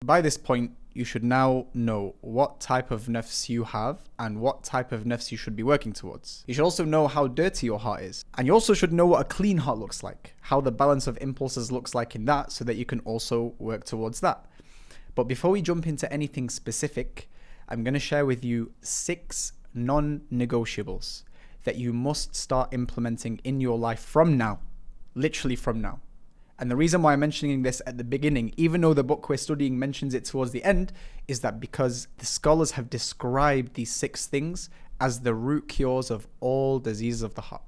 by this point, you should now know what type of nafs you have and what type of nafs you should be working towards. You should also know how dirty your heart is. And you also should know what a clean heart looks like, how the balance of impulses looks like in that, so that you can also work towards that. But before we jump into anything specific, I'm going to share with you 6 non-negotiables that you must start implementing in your life from now, literally from now. And the reason why I'm mentioning this at the beginning, even though the book we're studying mentions it towards the end, is that because the scholars have described these 6 things as the root cures of all diseases of the heart.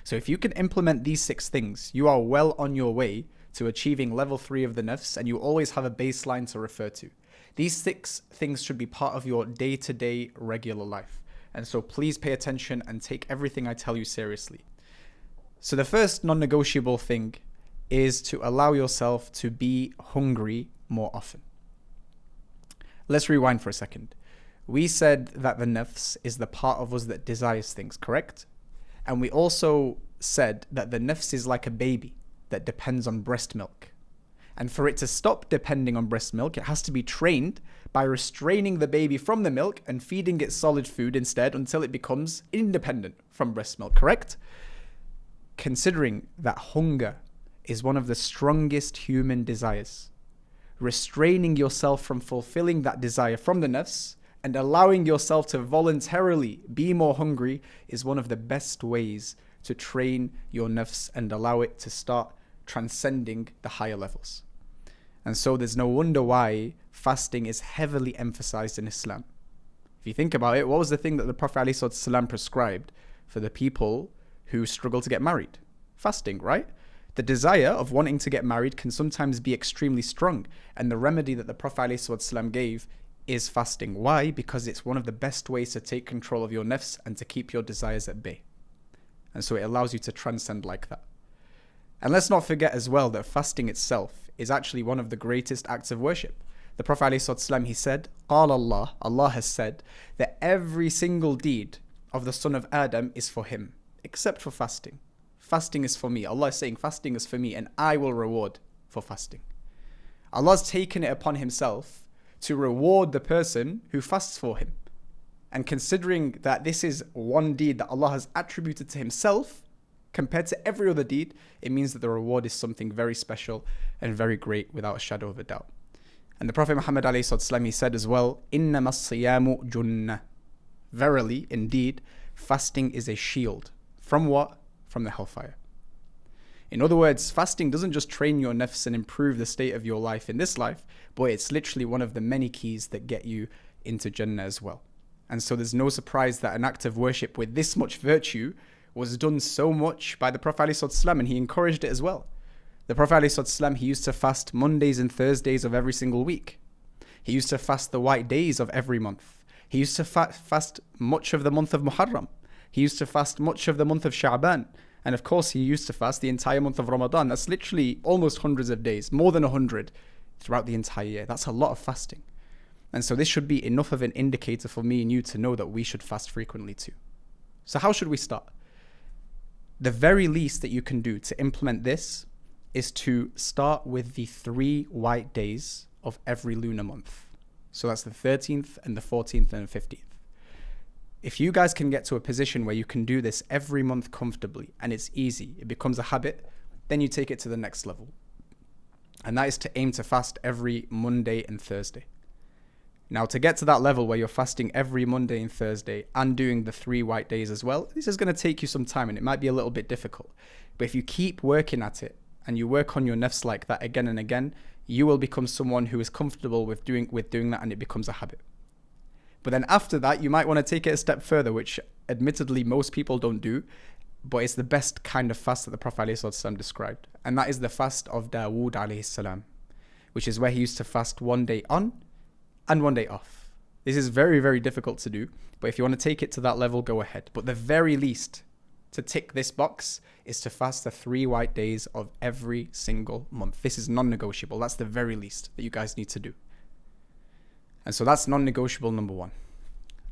So if you can implement these 6 things, you are well on your way to achieving level 3 of the nafs, and you always have a baseline to refer to. These 6 things should be part of your day-to-day regular life. And so please pay attention and take everything I tell you seriously. So the first non-negotiable thing is to allow yourself to be hungry more often. Let's rewind for a second. We said that the nafs is the part of us that desires things, correct? And we also said that the nafs is like a baby that depends on breast milk. And for it to stop depending on breast milk, it has to be trained by restraining the baby from the milk and feeding it solid food instead until it becomes independent from breast milk, correct? Considering that hunger is one of the strongest human desires, restraining yourself from fulfilling that desire from the nafs and allowing yourself to voluntarily be more hungry is one of the best ways to train your nafs and allow it to start transcending the higher levels. And so there's no wonder why fasting is heavily emphasized in Islam. If you think about it, what was the thing that the Prophet ﷺ prescribed for the people who struggle to get married? Fasting, right? The desire of wanting to get married can sometimes be extremely strong, and the remedy that the Prophet ﷺ gave is fasting. Why? Because it's one of the best ways to take control of your nafs and to keep your desires at bay. And so it allows you to transcend like that. And let's not forget as well that fasting itself is actually one of the greatest acts of worship. The Prophet ﷺ, he said, قال Allah, Allah has said that every single deed of the son of Adam is for him, except for fasting. Fasting is for me. Allah is saying fasting is for me and I will reward for fasting. Allah's taken it upon himself to reward the person who fasts for him. And considering that this is one deed that Allah has attributed to himself compared to every other deed, it means that the reward is something very special and very great without a shadow of a doubt. And the Prophet Muhammad ﷺ, he said as well, إِنَّمَا الصِّيَامُ جُنَّةٌ. Verily, indeed, fasting is a shield. From what? From the hellfire. In other words, fasting doesn't just train your nafs and improve the state of your life in this life, but it's literally one of the many keys that get you into Jannah as well. And so there's no surprise that an act of worship with this much virtue was done so much by the Prophet ﷺ, and he encouraged it as well. The Prophet ﷺ, he used to fast Mondays and Thursdays of every single week. He used to fast the white days of every month. He used to fast much of the month of Muharram. He used to fast much of the month of Sha'ban. And of course, he used to fast the entire month of Ramadan. That's literally almost hundreds of days, more than 100 throughout the entire year. That's a lot of fasting. And so this should be enough of an indicator for me and you to know that we should fast frequently too. So how should we start? The very least that you can do to implement this is to start with the 3 white days of every lunar month. So that's the 13th and the 14th and the 15th. If you guys can get to a position where you can do this every month comfortably and it's easy, it becomes a habit, then you take it to the next level. And that is to aim to fast every Monday and Thursday. Now, to get to that level where you're fasting every Monday and Thursday and doing the 3 white days as well, this is going to take you some time and it might be a little bit difficult. But if you keep working at it and you work on your nafs like that again and again, you will become someone who is comfortable with doing that, and it becomes a habit. But then after that, you might want to take it a step further, which admittedly most people don't do, but it's the best kind of fast that the Prophet ﷺ described. And that is the fast of Dawood alayhi salam, which is where he used to fast one day on and one day off. This is very, very difficult to do, but if you want to take it to that level, go ahead. But the very least to tick this box is to fast the 3 white days of every single month. This is non-negotiable. That's the very least that you guys need to do. And so that's non-negotiable number 1.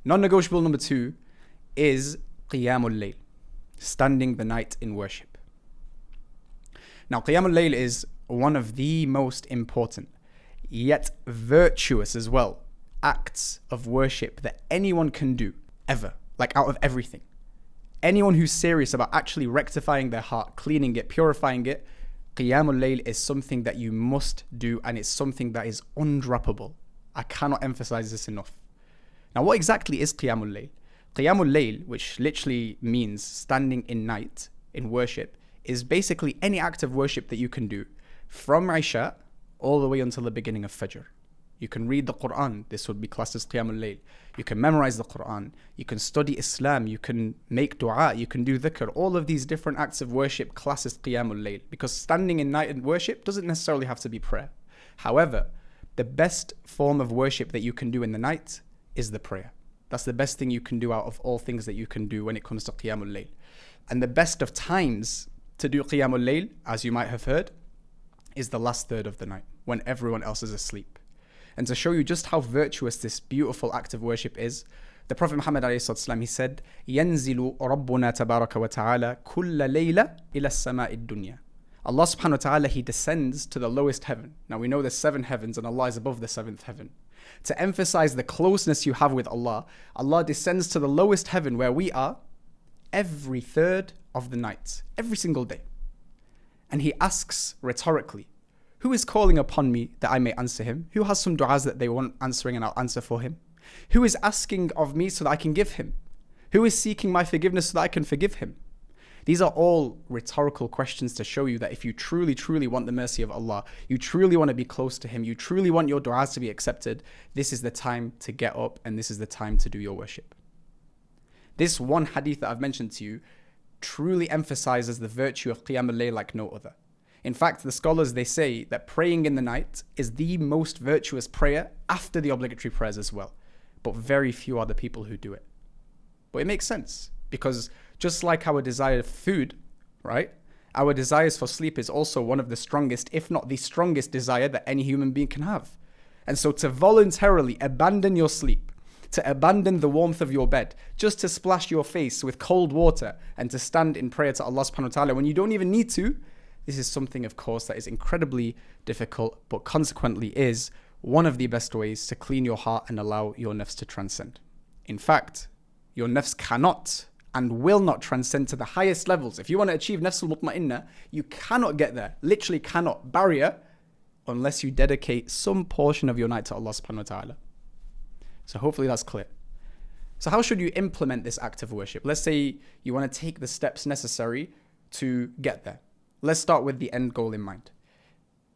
Non-negotiable number 2 is Qiyamul Layl, standing the night in worship. Now, Qiyamul Layl is one of the most important, yet virtuous as well acts of worship that anyone can do ever, like out of everything. Anyone who's serious about actually rectifying their heart, cleaning it, purifying it, Qiyamul Layl is something that you must do, and it's something that is undroppable. I cannot emphasize this enough. Now, what exactly is Qiyamul Layl? Qiyamul Layl, which literally means standing in night in worship, is basically any act of worship that you can do from Isha all the way until the beginning of Fajr. You can read the Quran. This would be classed as Qiyamul Layl. You can memorize the Quran. You can study Islam. You can make dua. You can do dhikr. All of these different acts of worship class as Qiyamul Layl, because standing in night in worship doesn't necessarily have to be prayer. However, the best form of worship that you can do in the night is the prayer. That's the best thing you can do out of all things that you can do when it comes to Qiyamul Layl. And the best of times to do Qiyamul Layl, as you might have heard, is the last third of the night, when everyone else is asleep. And to show you just how virtuous this beautiful act of worship is, the Prophet Muhammad ﷺ, he said, يَنْزِلُ رَبُّنَا تَبَارَكَ وَتَعَالَى كُلَّ لَيْلَةٍ إِلَى السَّمَاءِ الدُّنْيَا. Allah subhanahu wa ta'ala, he descends to the lowest heaven. Now we know there's 7 heavens and Allah is above the 7th heaven. To emphasize the closeness you have with Allah, Allah descends to the lowest heaven where we are every third of the night, every single day. And he asks rhetorically, who is calling upon me that I may answer him? Who has some du'as that they want answering and I'll answer for him? Who is asking of me so that I can give him? Who is seeking my forgiveness so that I can forgive him? These are all rhetorical questions to show you that if you truly, truly want the mercy of Allah, you truly want to be close to him, you truly want your du'as to be accepted, this is the time to get up and this is the time to do your worship. This one hadith that I've mentioned to you truly emphasizes the virtue of Qiyamul Layl like no other. In fact, the scholars, they say that praying in the night is the most virtuous prayer after the obligatory prayers as well. But very few are the people who do it. But it makes sense, because just like our desire for food, right? Our desires for sleep is also one of the strongest, if not the strongest desire that any human being can have. And so to voluntarily abandon your sleep, to abandon the warmth of your bed, just to splash your face with cold water and to stand in prayer to Allah subhanahu wa ta'ala when you don't even need to, this is something, of course, that is incredibly difficult, but consequently is one of the best ways to clean your heart and allow your nafs to transcend. In fact, your nafs cannot and will not transcend to the highest levels. If you want to achieve nafs al-mutma'innah, you cannot get there, literally cannot, barrier, unless you dedicate some portion of your night to Allah subhanahu wa ta'ala. So hopefully that's clear. So how should you implement this act of worship? Let's say you want to take the steps necessary to get there. Let's start with the end goal in mind.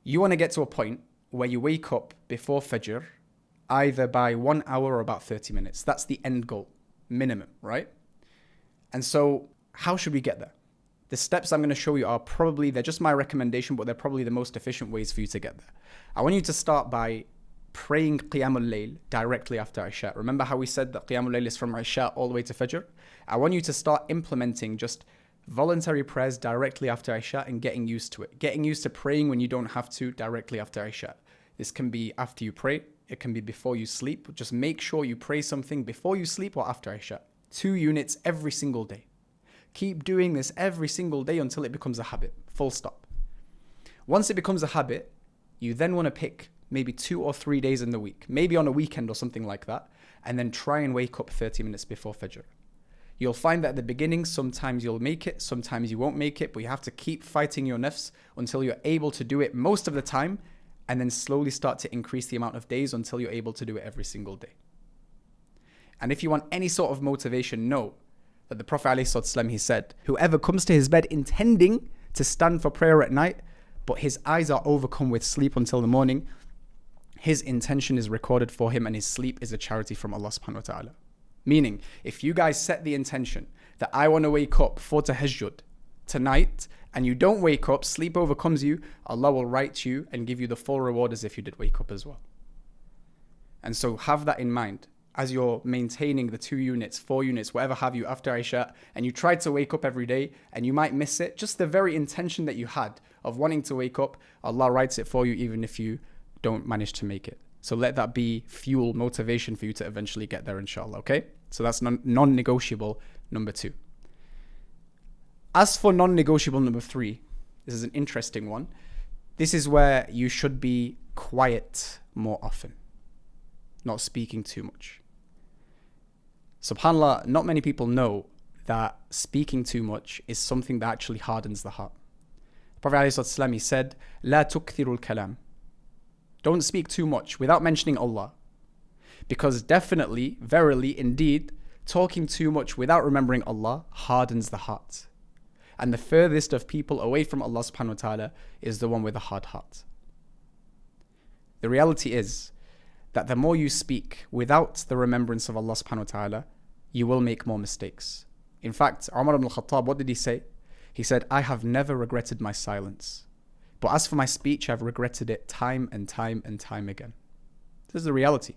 You want to get to a point where you wake up before Fajr, either by 1 hour or about 30 minutes. That's the end goal, minimum, right? And so how should we get there? The steps I'm going to show you are probably, they're just my recommendation, but they're probably the most efficient ways for you to get there. I want you to start by praying Qiyamul Layl directly after Isha. Remember how we said that Qiyamul Layl is from Isha all the way to Fajr? I want you to start implementing just voluntary prayers directly after Isha and getting used to it. Getting used to praying when you don't have to directly after Isha. This can be after you pray. It can be before you sleep. Just make sure you pray something before you sleep or after Isha. 2 units every single day. Keep doing this every single day until it becomes a habit. Full stop. Once it becomes a habit, you then want to pick maybe 2 or 3 days in the week, maybe on a weekend or something like that, and then try and wake up 30 minutes before Fajr. You'll find that at the beginning, sometimes you'll make it, sometimes you won't make it, but you have to keep fighting your nafs until you're able to do it most of the time, and then slowly start to increase the amount of days until you're able to do it every single day. And if you want any sort of motivation, know that the Prophet ﷺ, he said, whoever comes to his bed intending to stand for prayer at night, but his eyes are overcome with sleep until the morning, his intention is recorded for him and his sleep is a charity from Allah subhanahu wa ta'ala. Meaning, if you guys set the intention that I want to wake up for tahajjud tonight, and you don't wake up, sleep overcomes you, Allah will write you and give you the full reward as if you did wake up as well. And so have that in mind as you're maintaining the 2 units, 4 units, whatever have you after Isha, and you try to wake up every day and you might miss it, just the very intention that you had of wanting to wake up, Allah writes it for you even if you don't manage to make it. So let that be fuel, motivation for you to eventually get there, inshallah, okay? So that's non-negotiable number 2. As for non-negotiable number 3, this is an interesting one. This is where you should be quiet more often, not speaking too much. SubhanAllah, not many people know that speaking too much is something that actually hardens the heart. The Prophet ﷺ, he said, "La tukthirul kalam." Don't speak too much without mentioning Allah. Because definitely, verily, indeed, talking too much without remembering Allah hardens the heart. And the furthest of people away from Allah subhanahu wa ta'ala is the one with a hard heart. The reality is that the more you speak without the remembrance of Allah subhanahu wa ta'ala, you will make more mistakes. In fact, Umar ibn al-Khattab, what did he say? He said, "I have never regretted my silence. But as for my speech, I've regretted it time and time and time again." This is the reality.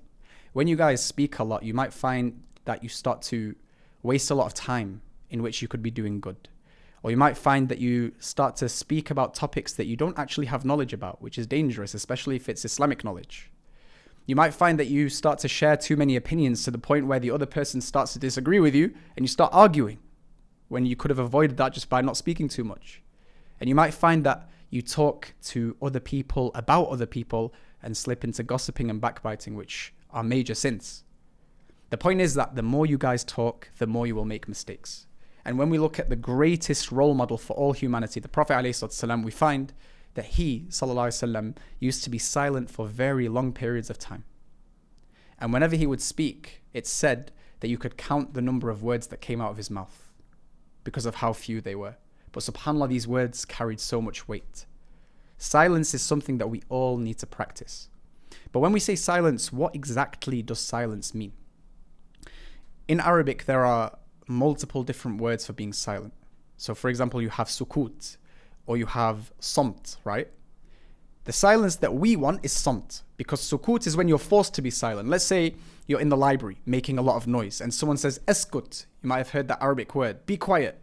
When you guys speak a lot, you might find that you start to waste a lot of time in which you could be doing good. Or you might find that you start to speak about topics that you don't actually have knowledge about, which is dangerous, especially if it's Islamic knowledge. You might find that you start to share too many opinions to the point where the other person starts to disagree with you and you start arguing when you could have avoided that just by not speaking too much. And you might find that you talk to other people about other people and slip into gossiping and backbiting, which are major sins. The point is that the more you guys talk, the more you will make mistakes. And when we look at the greatest role model for all humanity, the Prophet ﷺ, we find that he, ﷺ, used to be silent for very long periods of time. And whenever he would speak, it's said that you could count the number of words that came out of his mouth because of how few they were. But subhanAllah, these words carried so much weight. Silence is something that we all need to practice. But when we say silence, what exactly does silence mean? In Arabic, there are multiple different words for being silent. So for example, you have sukut or you have samt, right? The silence that we want is samt, because sukut is when you're forced to be silent. Let's say you're in the library making a lot of noise and someone says eskut. You might have heard that Arabic word, be quiet.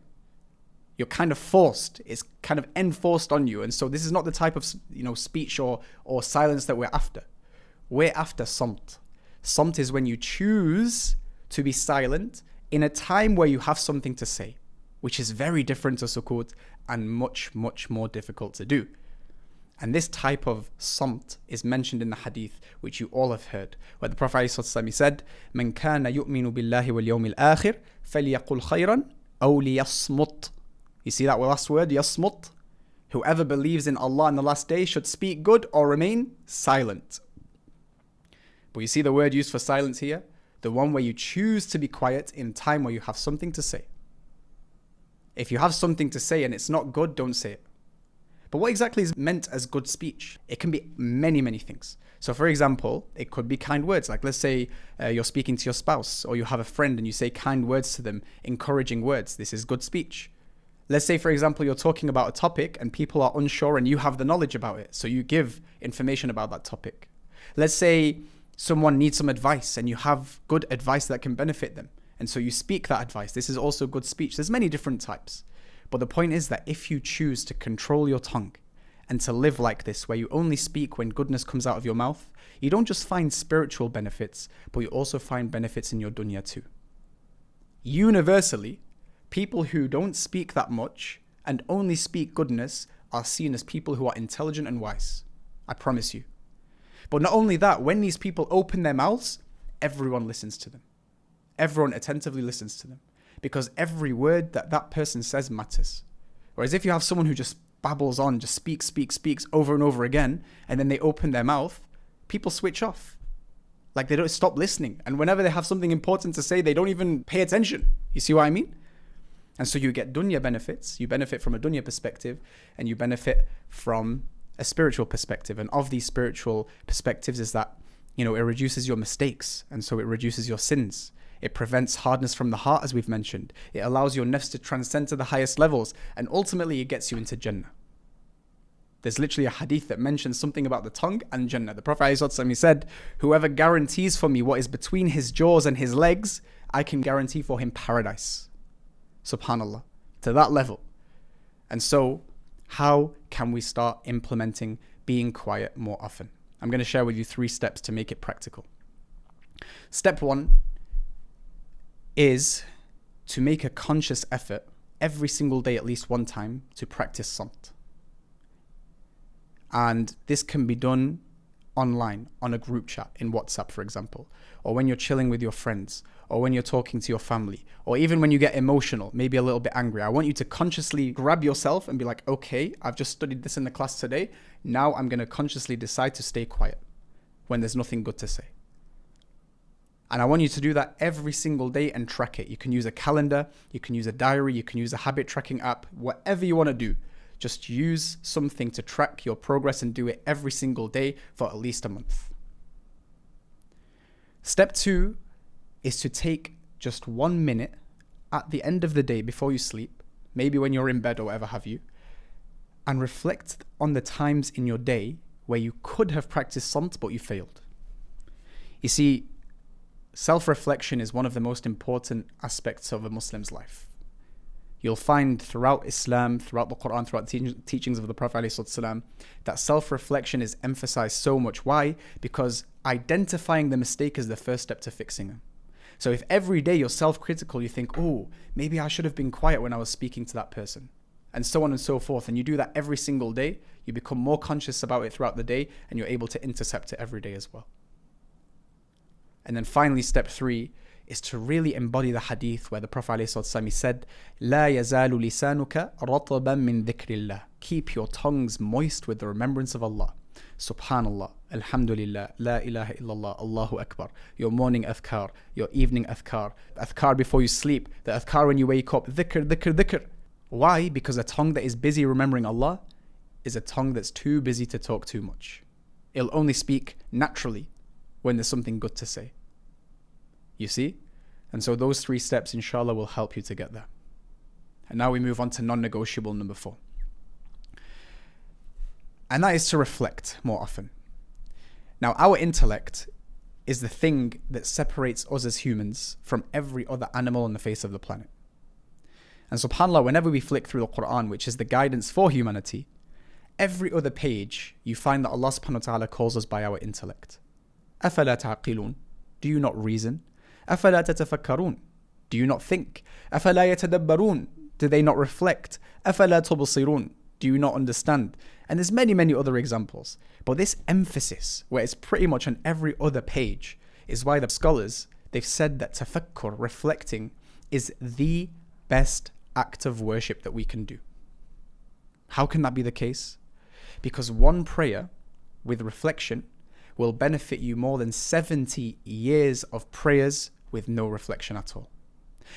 You're kind of forced. It's kind of enforced on you. And so this is not the type of speech or silence that we're after. We're after samt. Samt is when you choose to be silent in a time where you have something to say, which is very different to sukut and much, much more difficult to do. And this type of samt is mentioned in the hadith, which you all have heard, where the Prophet ﷺ said, "Man kana yu'minu billahi wal yawmil akhir, falyaqul khayran aw liyasmut." You see that last word, yasmut? Whoever believes in Allah and the last day should speak good or remain silent. But you see the word used for silence here? The one where you choose to be quiet in time where you have something to say. If you have something to say and it's not good, don't say it. But what exactly is meant as good speech? It can be many, many things. So for example, it could be kind words. Like let's say you're speaking to your spouse or you have a friend and you say kind words to them, encouraging words. This is good speech. Let's say, for example, you're talking about a topic and people are unsure and you have the knowledge about it. So you give information about that topic. Let's say someone needs some advice and you have good advice that can benefit them. And so you speak that advice. This is also good speech. There's many different types. But the point is that if you choose to control your tongue and to live like this, where you only speak when goodness comes out of your mouth, you don't just find spiritual benefits, but you also find benefits in your dunya too. Universally, people who don't speak that much and only speak goodness are seen as people who are intelligent and wise. I promise you. But not only that, when these people open their mouths, everyone listens to them. Everyone attentively listens to them. Because every word that that person says matters. Whereas if you have someone who just babbles on, just speaks over and over again, and then they open their mouth, people switch off. Like they don't stop listening. And whenever they have something important to say, they don't even pay attention. You see what I mean? And so you get dunya benefits. You benefit from a dunya perspective, and you benefit from a spiritual perspective. And of these spiritual perspectives is that, it reduces your mistakes. And so it reduces your sins. It prevents hardness from the heart, as we've mentioned. It allows your nafs to transcend to the highest levels. And ultimately, it gets you into Jannah. There's literally a hadith that mentions something about the tongue and Jannah. The Prophet ﷺ, he said, "Whoever guarantees for me what is between his jaws and his legs, I can guarantee for him paradise." SubhanAllah. To that level. And so, how can we start implementing being quiet more often? I'm going to share with you 3 steps to make it practical. Step 1 is to make a conscious effort every single day, at least one time, to practice samt. And this can be done online on a group chat in WhatsApp, for example, or when you're chilling with your friends, or when you're talking to your family, or even when you get emotional, maybe a little bit angry, I want you to consciously grab yourself and be like, okay, I've just studied this in the class today. Now I'm going to consciously decide to stay quiet when there's nothing good to say. And I want you to do that every single day and track it. You can use a calendar, you can use a diary, you can use a habit tracking app, whatever you want to do. Just use something to track your progress and do it every single day for at least a month. Step 2 is to take just 1 minute at the end of the day before you sleep, maybe when you're in bed or whatever have you, and reflect on the times in your day where you could have practiced samt but you failed. You see, self-reflection is one of the most important aspects of a Muslim's life. You'll find throughout Islam, throughout the Quran, throughout the teachings of the Prophet ﷺ, that self-reflection is emphasized so much. Why? Because identifying the mistake is the first step to fixing them. So if every day you're self-critical, you think, oh, maybe I should have been quiet when I was speaking to that person, and so on and so forth, and you do that every single day, you become more conscious about it throughout the day, and you're able to intercept it every day as well. And then finally, step 3 is to really embody the hadith where the Prophet ﷺ said, لا يزال لسانك رطبا من ذكر الله. Keep your tongues moist with the remembrance of Allah. Subhanallah, Alhamdulillah, La ilaha illallah, Allahu Akbar. Your morning adhkar, your evening adhkar, adhkar before you sleep, the adhkar when you wake up, dhikr, dhikr, dhikr. Why? Because a tongue that is busy remembering Allah is a tongue that's too busy to talk too much. It'll only speak naturally when there's something good to say. You see? And so those 3 steps, inshallah, will help you to get there. And now we move on to non-negotiable number 4. And that is to reflect more often. Now, our intellect is the thing that separates us as humans from every other animal on the face of the planet. And subhanAllah, whenever we flick through the Quran, which is the guidance for humanity, every other page, you find that Allah subhanahu wa ta'ala calls us by our intellect. أَفَلَا تَعْقِلُونَ. Do you not reason? أَفَلَا تَتَفَكَّرُونَ. Do you not think? أَفَلَا يَتَدَبَّرُونَ. Do they not reflect? أَفَلَا تُبْصِرُونَ. Do you not understand? And there's many, many other examples. But this emphasis, where it's pretty much on every other page, is why the scholars, they've said that tafakkur, reflecting, is the best act of worship that we can do. How can that be the case? Because one prayer with reflection will benefit you more than 70 years of prayers with no reflection at all.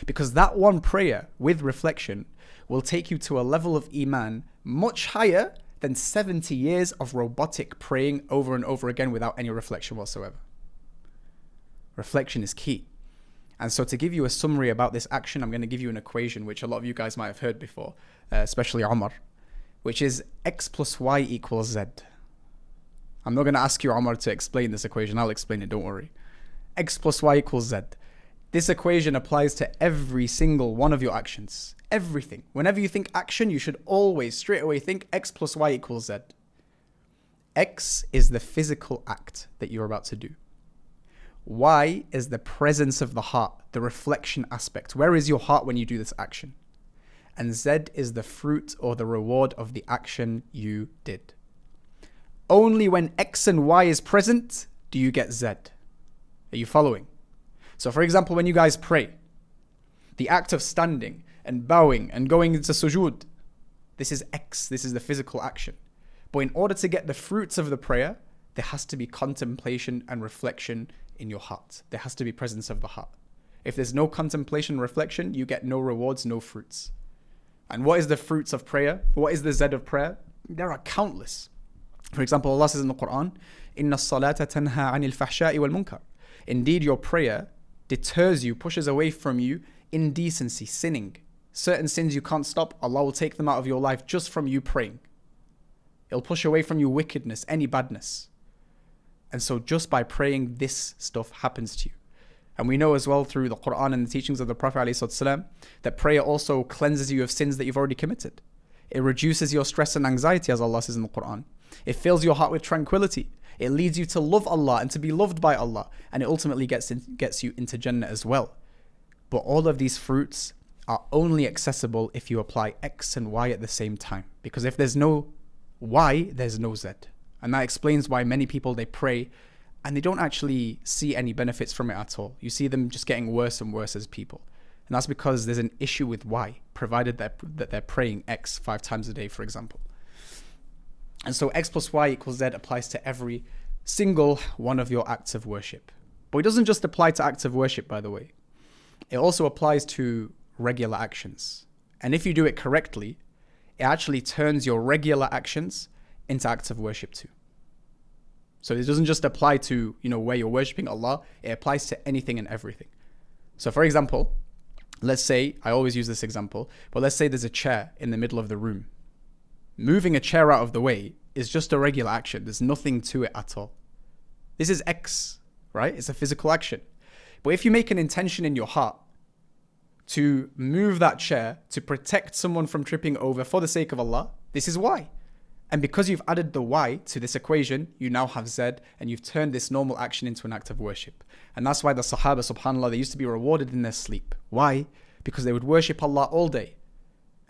Because that one prayer with reflection will take you to a level of iman much higher than 70 years of robotic praying over and over again without any reflection whatsoever. Reflection is key. And so to give you a summary about this action, I'm going to give you an equation which a lot of you guys might have heard before, especially Omar, which is x plus y equals z. I'm not going to ask you, Omar, to explain this equation. I'll explain it, don't worry. X plus y equals z. This equation applies to every single one of your actions. Everything. Whenever you think action, you should always straight away think x plus y equals z. X is the physical act that you're about to do. Y is the presence of the heart, the reflection aspect. Where is your heart when you do this action? And Z is the fruit or the reward of the action you did. Only when X and Y is present do you get Z. Are you following? So for example, when you guys pray, the act of standing and bowing and going into sujood, this is X, this is the physical action. But in order to get the fruits of the prayer, there has to be contemplation and reflection in your heart. There has to be presence of the heart. If there's no contemplation and reflection, you get no rewards, no fruits. And what is the fruits of prayer? What is the Z of prayer? There are countless. For example, Allah says in the Quran, إِنَّ الصَّلَاةَ تَنْهَى عَنِ الْفَحْشَاءِ وَالْمُنْكَرِ. Indeed, your prayer deters you, pushes away from you indecency, sinning. Certain sins you can't stop, Allah will take them out of your life just from you praying. It'll push away from you wickedness, any badness. And so just by praying, this stuff happens to you. And we know as well through the Quran and the teachings of the Prophet ﷺ that prayer also cleanses you of sins that you've already committed. It reduces your stress and anxiety, as Allah says in the Quran. It fills your heart with tranquility. It leads you to love Allah and to be loved by Allah. And it ultimately gets you into Jannah as well. But all of these fruits are only accessible if you apply X and Y at the same time. Because if there's no Y, there's no Z. And that explains why many people, they pray and they don't actually see any benefits from it at all. You see them just getting worse and worse as people. And that's because there's an issue with why, provided that they're praying X 5 times a day, for example. And so X plus Y equals Z applies to every single one of your acts of worship. But it doesn't just apply to acts of worship, by the way. It also applies to regular actions. And if you do it correctly, it actually turns your regular actions into acts of worship too. So it doesn't just apply to, where you're worshipping Allah, it applies to anything and everything. So for example, let's say, I always use this example, but let's say there's a chair in the middle of the room. Moving a chair out of the way is just a regular action. There's nothing to it at all. This is X, right? It's a physical action. But if you make an intention in your heart to move that chair to protect someone from tripping over for the sake of Allah, this is Y. And because you've added the Y to this equation, you now have Z, and you've turned this normal action into an act of worship. And that's why the Sahaba, subhanAllah, they used to be rewarded in their sleep. Why? Because they would worship Allah all day.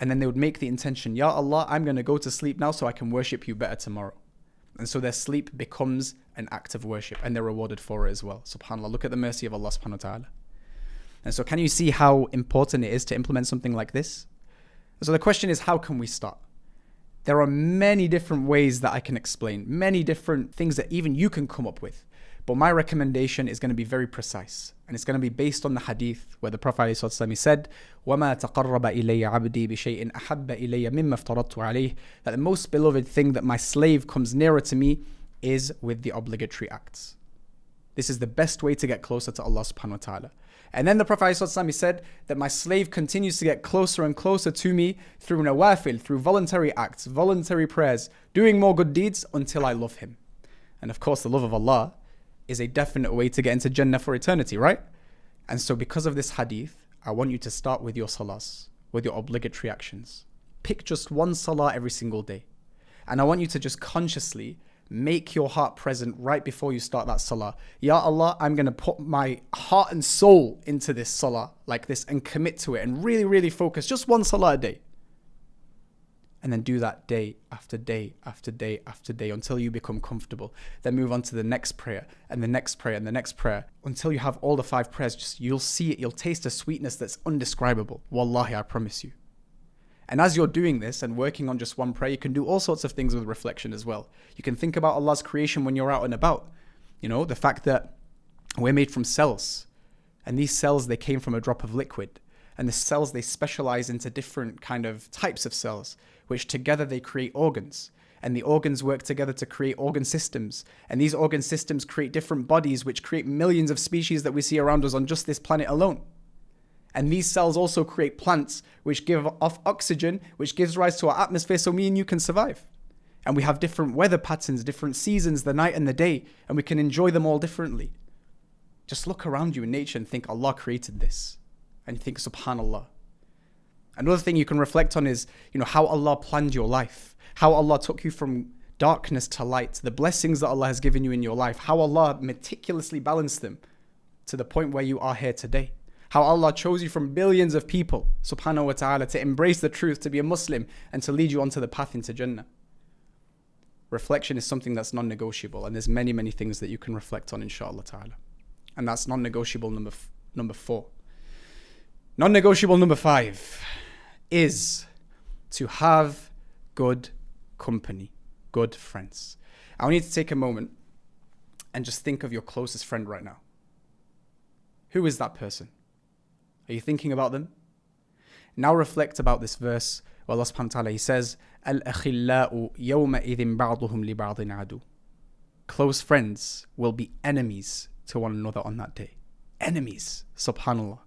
And then they would make the intention, Ya Allah, I'm going to go to sleep now so I can worship you better tomorrow. And so their sleep becomes an act of worship, and they're rewarded for it as well. SubhanAllah, look at the mercy of Allah subhanahu wa ta'ala. And so can you see how important it is to implement something like this? So the question is, how can we start? There are many different ways that I can explain, many different things that even you can come up with. But my recommendation is going to be very precise. And it's going to be based on the hadith where the Prophet ﷺ said, وَمَا تَقَرَّبَ إِلَيَّ عَبْدِي بِشَيْءٍ أَحَبَّ إِلَيَّ مِمَّا افْتَرَضْتُ عَلَيْهِ. That the most beloved thing that my slave comes nearer to me is with the obligatory acts. This is the best way to get closer to Allah subhanahu wa ta'ala. And then the Prophet ﷺ said that my slave continues to get closer and closer to me through nawafil, through voluntary acts, voluntary prayers, doing more good deeds until I love him. And of course, the love of Allah is a definite way to get into Jannah for eternity, right? And so because of this hadith, I want you to start with your salahs, with your obligatory actions. Pick just one salah every single day. And I want you to just consciously make your heart present right before you start that salah. Ya Allah, I'm going to put my heart and soul into this salah like this and commit to it and really, really focus. Just one salah a day. And then do that day after day after day after day until you become comfortable. Then move on to the next prayer and the next prayer and the next prayer until you have all the 5 prayers. Just you'll see it. You'll taste a sweetness that's undescribable. Wallahi, I promise you. And as you're doing this and working on just one prayer, you can do all sorts of things with reflection as well. You can think about Allah's creation when you're out and about. The fact that we're made from cells. And these cells, they came from a drop of liquid. And the cells, they specialize into different kind of types of cells, which together they create organs. And the organs work together to create organ systems. And these organ systems create different bodies, which create millions of species that we see around us on just this planet alone. And these cells also create plants, which give off oxygen, which gives rise to our atmosphere so me and you can survive. And we have different weather patterns, different seasons, the night and the day, and we can enjoy them all differently. Just look around you in nature and think Allah created this. And you think, subhanallah. Another thing you can reflect on is, how Allah planned your life, how Allah took you from darkness to light, the blessings that Allah has given you in your life, how Allah meticulously balanced them to the point where you are here today. How Allah chose you from billions of people, subhanahu wa ta'ala, to embrace the truth, to be a Muslim, and to lead you onto the path into Jannah. Reflection is something that's non-negotiable, and there's many, many things that you can reflect on, inshallah ta'ala. And that's non-negotiable number 4. Non-negotiable number 5 is to have good company, good friends. I want you to take a moment and just think of your closest friend right now. Who is that person? Are you thinking about them? Now reflect about this verse where Allah subhanahu wa ta'ala, He says, Al-akhillau yawma idhin ba'duhum li ba'din adu. Close friends will be enemies to one another on that day. Enemies, subhanallah.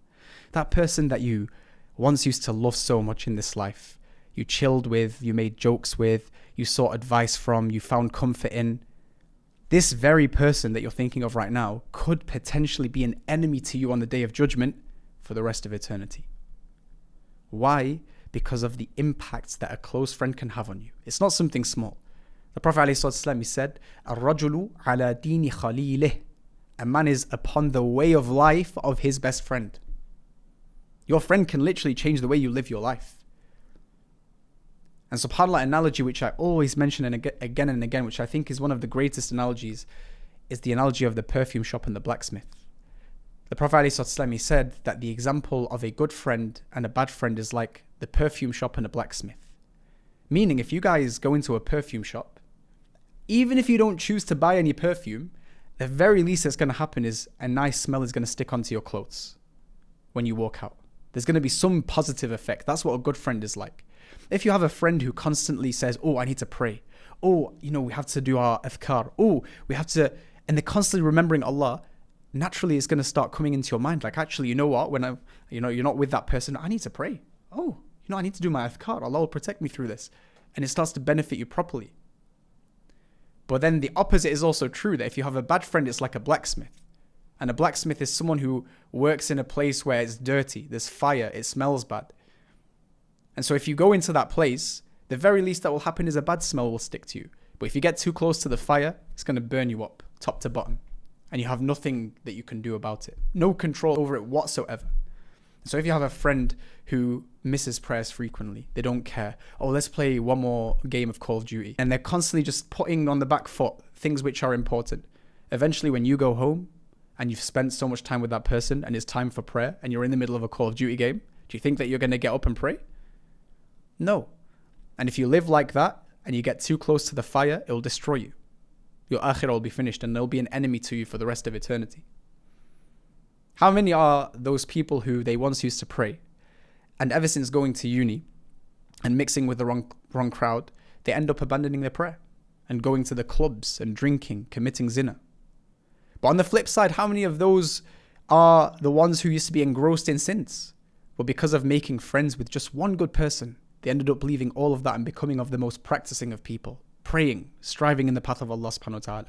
That person that you once used to love so much in this life, you chilled with, you made jokes with, you sought advice from, you found comfort in. This very person that you're thinking of right now could potentially be an enemy to you on the day of judgment for the rest of eternity. Why? Because of the impact that a close friend can have on you. It's not something small. The Prophet ﷺ, he said, الرَّجُلُ عَلَى دِينِ خَلِيلِهِ. A man is upon the way of life of his best friend. Your friend can literally change the way you live your life. And subhanAllah, analogy which I always mention again and again, which I think is one of the greatest analogies, is the analogy of the perfume shop and the blacksmith. The Prophet ﷺ, he said that the example of a good friend and a bad friend is like the perfume shop and a blacksmith. Meaning, if you guys go into a perfume shop, even if you don't choose to buy any perfume, the very least that's going to happen is a nice smell is going to stick onto your clothes when you walk out. There's going to be some positive effect. That's what a good friend is like. If you have a friend who constantly says, oh, I need to pray. Oh, we have to do our afkar. Oh, we have to... And they're constantly remembering Allah. Naturally, it's going to start coming into your mind. Like, actually, you know what? When you're not with that person, I need to pray. Oh, I need to do my afkar. Allah will protect me through this. And it starts to benefit you properly. But then the opposite is also true, that if you have a bad friend, it's like a blacksmith. And a blacksmith is someone who works in a place where it's dirty, there's fire, it smells bad. And so if you go into that place, the very least that will happen is a bad smell will stick to you. But if you get too close to the fire, it's going to burn you up, top to bottom. And you have nothing that you can do about it. No control over it whatsoever. So if you have a friend who misses prayers frequently, they don't care. Oh, let's play one more game of Call of Duty. And they're constantly just putting on the back foot things which are important. Eventually, when you go home and you've spent so much time with that person and it's time for prayer and you're in the middle of a Call of Duty game, do you think that you're going to get up and pray? No. And if you live like that and you get too close to the fire, it will destroy you. Your akhirah will be finished and they'll be an enemy to you for the rest of eternity. How many are those people who they once used to pray, and ever since going to uni and mixing with the wrong crowd, they end up abandoning their prayer and going to the clubs and drinking, committing zina? But on the flip side, how many of those are the ones who used to be engrossed in sins, but because of making friends with just one good person, they ended up leaving all of that and becoming of the most practicing of people, praying, striving in the path of Allah subhanahu wa ta'ala.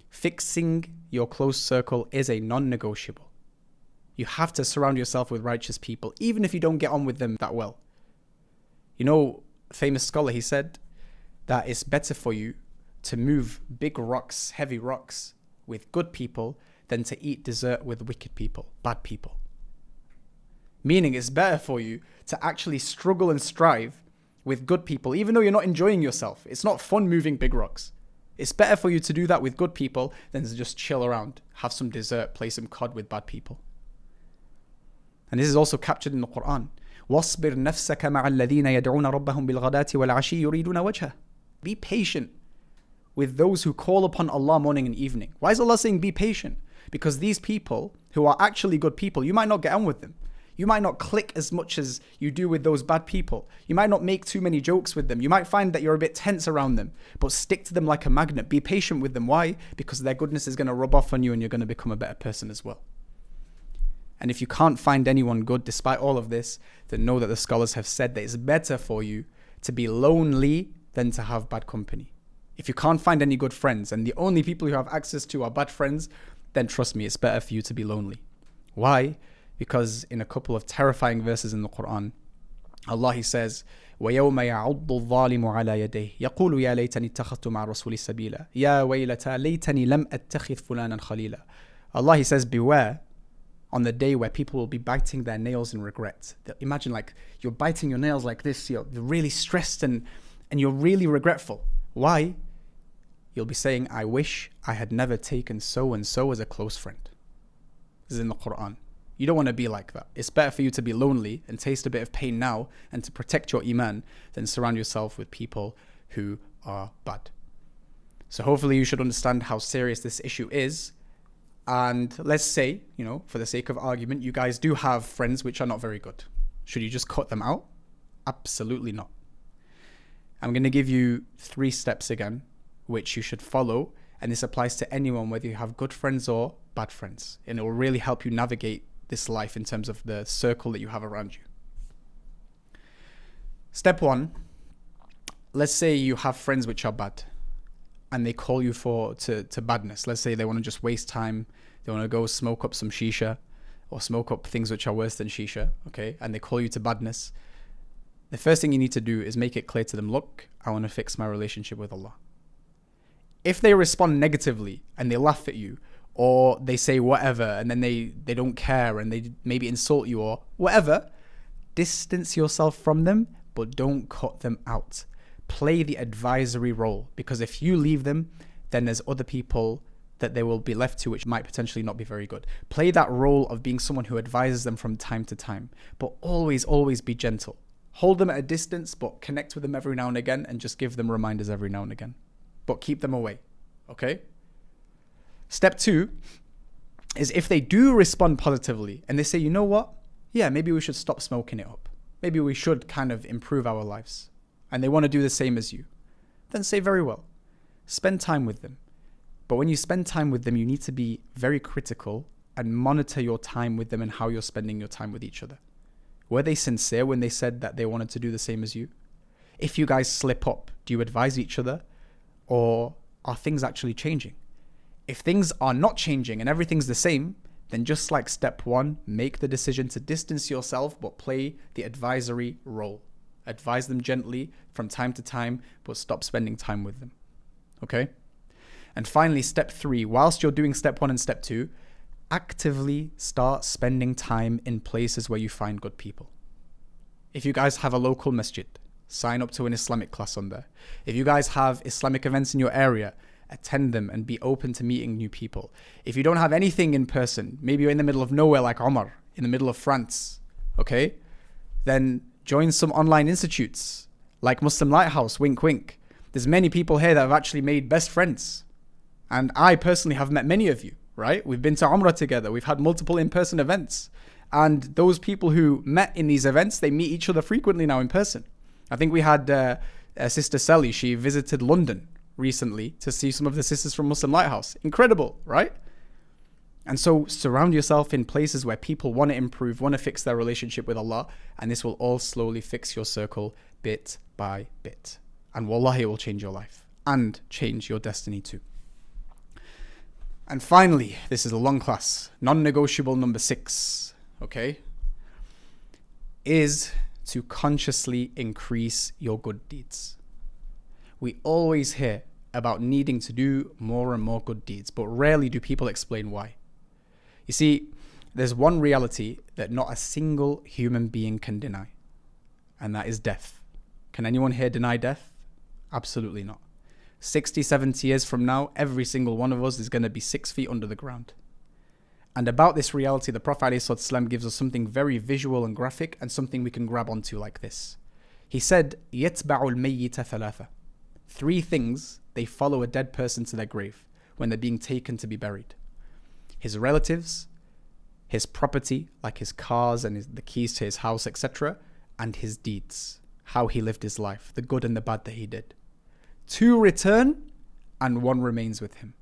Fixing your close circle is a non-negotiable. You have to surround yourself with righteous people, even if you don't get on with them that well. A famous scholar, he said that it's better for you to move big rocks, heavy rocks, with good people than to eat dessert with wicked people, bad people. Meaning it's better for you to actually struggle and strive with good people, even though you're not enjoying yourself. It's not fun moving big rocks. It's better for you to do that with good people than to just chill around, have some dessert, play some COD with bad people. And this is also captured in the Quran. وَاصْبِرْ نَفْسَكَ مَعَ الَّذِينَ يَدْعُونَ رَبَّهُمْ بِالْغَدَاةِ وَالْعَشِيِّ يُرِيدُونَ وَجْهَهُ. Be patient with those who call upon Allah morning and evening. Why is Allah saying be patient? Because these people who are actually good people, you might not get on with them. You might not click as much as you do with those bad people. You might not make too many jokes with them. You might find that you're a bit tense around them, but stick to them like a magnet. Be patient with them. Why? Because their goodness is going to rub off on you and you're going to become a better person as well. And if you can't find anyone good despite all of this, then know that the scholars have said that it's better for you to be lonely than to have bad company. If you can't find any good friends and the only people you have access to are bad friends, then trust me, it's better for you to be lonely. Why? Because in a couple of terrifying verses in the Quran, Allah, He says, وَيَوْمَ يَعُضُّ الظَّالِمُ عَلَى يَدَيْهِ يَقُولُ يَا لَيْتَنِي اتَّخَذْتُ مَعَ الرَّسُولِ سَبِيلًا يَا وَيْلَتَى لَيْتَنِي لَمْ أَتَّخِذْ فُلَانًا خَلِيلًا. Allah, He says, beware on the day where people will be biting their nails in regret. Imagine like you're biting your nails like this, you're really stressed and you're really regretful. Why? You'll be saying, I wish I had never taken so and so as a close friend. This is in the Quran. You don't want to be like that. It's better for you to be lonely and taste a bit of pain now and to protect your iman than surround yourself with people who are bad. So hopefully you should understand how serious this issue is. And let's say, for the sake of argument, you guys do have friends which are not very good. Should you just cut them out? Absolutely not. I'm going to give you 3 steps again, which you should follow. And this applies to anyone, whether you have good friends or bad friends. And it will really help you navigate this life in terms of the circle that you have around you. Step 1, let's say you have friends which are bad and they call you to badness. Let's say they want to just waste time. They want to go smoke up some shisha or smoke up things which are worse than shisha, okay? And they call you to badness. The first thing you need to do is make it clear to them, look, I want to fix my relationship with Allah. If they respond negatively and they laugh at you, or they say whatever and then they don't care and they maybe insult you or whatever, distance yourself from them, but don't cut them out. Play the advisory role, because if you leave them, then there's other people that they will be left to which might potentially not be very good. Play that role of being someone who advises them from time to time, but always be gentle. Hold them at a distance, but connect with them every now and again, and just give them reminders every now and again. But keep them away, okay? Step 2 is if they do respond positively and they say, you know what? Yeah, maybe we should stop smoking it up. Maybe we should kind of improve our lives. And they want to do the same as you. Then say very well. Spend time with them. But when you spend time with them, you need to be very critical and monitor your time with them and how you're spending your time with each other. Were they sincere when they said that they wanted to do the same as you? If you guys slip up, do you advise each other? Or are things actually changing? If things are not changing and everything's the same, then just like step 1, make the decision to distance yourself, but play the advisory role. Advise them gently from time to time, but stop spending time with them. Okay? And finally, step 3, whilst you're doing step 1 and step 2, actively start spending time in places where you find good people. If you guys have a local masjid, sign up to an Islamic class on there. If you guys have Islamic events in your area, attend them and be open to meeting new people. If you don't have anything in person, maybe you're in the middle of nowhere like Omar, in the middle of France, okay? Then join some online institutes like Muslim Lighthouse, wink wink. There's many people here that have actually made best friends. And I personally have met many of you, right? We've been to Umrah together. We've had multiple in-person events. And those people who met in these events, they meet each other frequently now in person. I think we had Sister Sally. She visited London recently to see some of the sisters from Muslim Lighthouse. Incredible, right? And so surround yourself in places where people want to improve, want to fix their relationship with Allah, and this will all slowly fix your circle bit by bit. And wallahi, it will change your life and change your destiny too. And finally, this is a long class, non-negotiable number 6, okay, is to consciously increase your good deeds. We always hear about needing to do more and more good deeds, but rarely do people explain why. You see, there's one reality that not a single human being can deny, and that is death. Can anyone here deny death? Absolutely not. 60, 70 years from now, every single one of us is going to be 6 feet under the ground. And about this reality, the Prophet ﷺ gives us something very visual and graphic, and something we can grab onto like this. He said, يَتْبَعُ الْمَيِّتَ ثَلَاثَ. 3 things, they follow a dead person to their grave when they're being taken to be buried. His relatives, his property, like his cars and the keys to his house, etc., and his deeds, how he lived his life, the good and the bad that he did. 2 return, and 1 remains with him.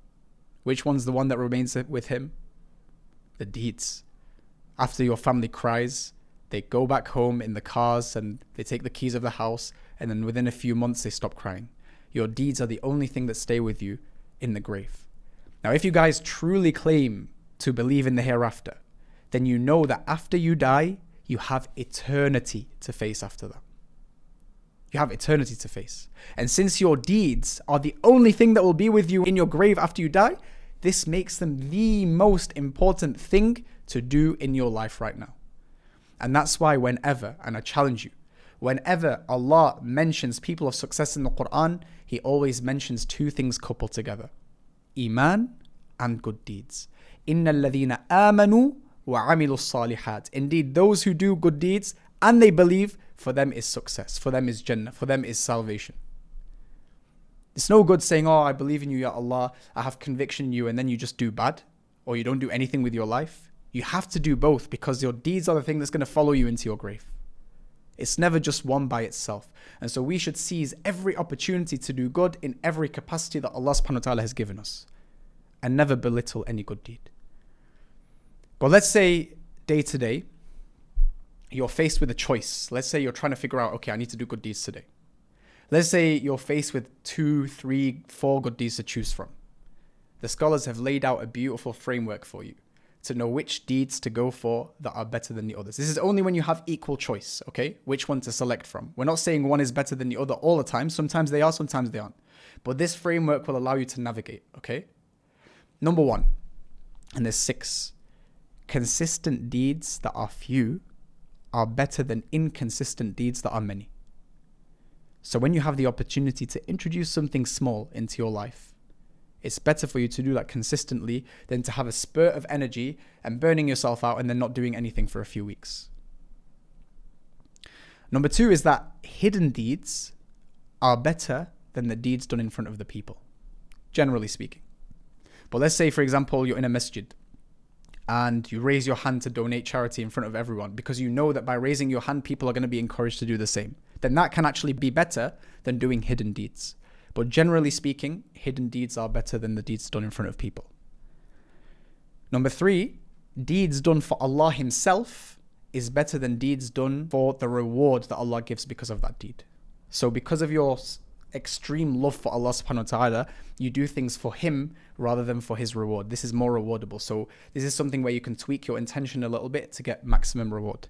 Which one's the one that remains with him? The deeds. After your family cries, they go back home in the cars and they take the keys of the house, and then within a few months they stop crying. Your deeds are the only thing that stay with you in the grave. Now, if you guys truly claim to believe in the hereafter, then you know that after you die, you have eternity to face after that. You have eternity to face. And since your deeds are the only thing that will be with you in your grave after you die, this makes them the most important thing to do in your life right now. And that's why whenever, and I challenge you, whenever Allah mentions people of success in the Quran, He always mentions 2 things coupled together. Iman and good deeds. إِنَّ الَّذِينَ آمَنُوا وَعَمِلُوا الصَّالِحَاتِ. Indeed, those who do good deeds and they believe, for them is success, for them is Jannah, for them is salvation. It's no good saying, oh, I believe in you, Ya Allah, I have conviction in you, and then you just do bad, or you don't do anything with your life. You have to do both, because your deeds are the thing that's going to follow you into your grave. It's never just one by itself. And so we should seize every opportunity to do good in every capacity that Allah subhanahu wa ta'ala has given us, and never belittle any good deed. But let's say day to day, you're faced with a choice. Let's say you're trying to figure out, okay, I need to do good deeds today. Let's say you're faced with 2, 3, 4 good deeds to choose from. The scholars have laid out a beautiful framework for you to know which deeds to go for that are better than the others. This is only when you have equal choice, okay? Which one to select from. We're not saying one is better than the other all the time. Sometimes they are, sometimes they aren't. But this framework will allow you to navigate, okay? Number 1, and there's 6. Consistent deeds that are few are better than inconsistent deeds that are many. So when you have the opportunity to introduce something small into your life, it's better for you to do that consistently than to have a spurt of energy and burning yourself out and then not doing anything for a few weeks. Number 2 is that hidden deeds are better than the deeds done in front of the people, generally speaking. But let's say, for example, you're in a masjid and you raise your hand to donate charity in front of everyone because you know that by raising your hand, people are going to be encouraged to do the same. Then that can actually be better than doing hidden deeds. But generally speaking, hidden deeds are better than the deeds done in front of people. Number 3, deeds done for Allah Himself is better than deeds done for the reward that Allah gives because of that deed. So because of your extreme love for Allah subhanahu wa ta'ala, you do things for Him rather than for His reward. This is more rewardable. So this is something where you can tweak your intention a little bit to get maximum reward.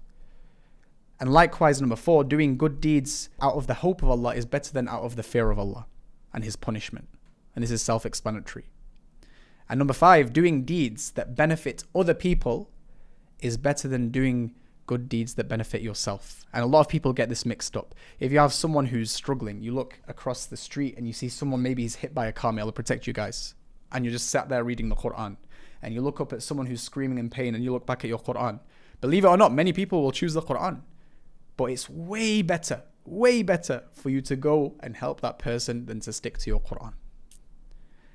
And likewise, number 4, doing good deeds out of the hope of Allah is better than out of the fear of Allah and His punishment. And this is self-explanatory. And number 5, doing deeds that benefit other people is better than doing good deeds that benefit yourself. And a lot of people get this mixed up. If you have someone who's struggling, you look across the street and you see someone, maybe he's hit by a car, may Allah protect you guys, and you're just sat there reading the Quran, and you look up at someone who's screaming in pain and you look back at your Quran. Believe it or not, many people will choose the Quran, but it's way better for you to go and help that person than to stick to your Quran.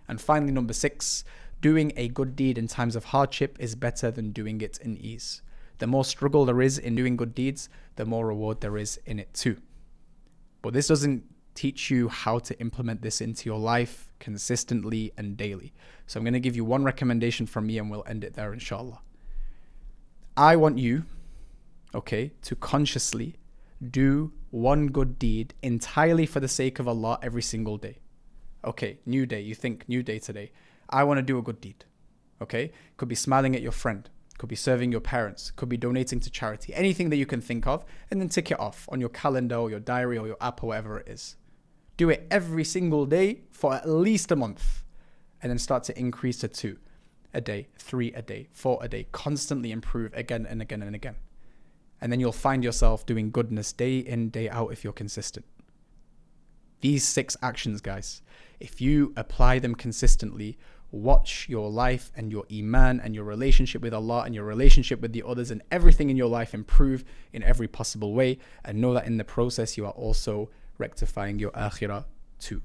And finally, number 6, doing a good deed in times of hardship is better than doing it in ease. The more struggle there is in doing good deeds, the more reward there is in it too. But this doesn't teach you how to implement this into your life consistently and daily. So I'm going to give you one recommendation from me and we'll end it there, inshallah. I want you, to consciously do one good deed entirely for the sake of Allah every single day. New day, you think new day today. I want to do a good deed. Could be smiling at your friend. Could be serving your parents, could be donating to charity, anything that you can think of, and then tick it off on your calendar or your diary or your app or whatever it is. Do it every single day for at least a month, and then start to increase to 2 a day, 3 a day, 4 a day, constantly improve again and again and again. And then you'll find yourself doing goodness day in, day out if you're consistent. These 6 actions, guys, if you apply them consistently, watch your life and your iman and your relationship with Allah and your relationship with the others and everything in your life improve in every possible way, and know that in the process you are also rectifying your akhirah too.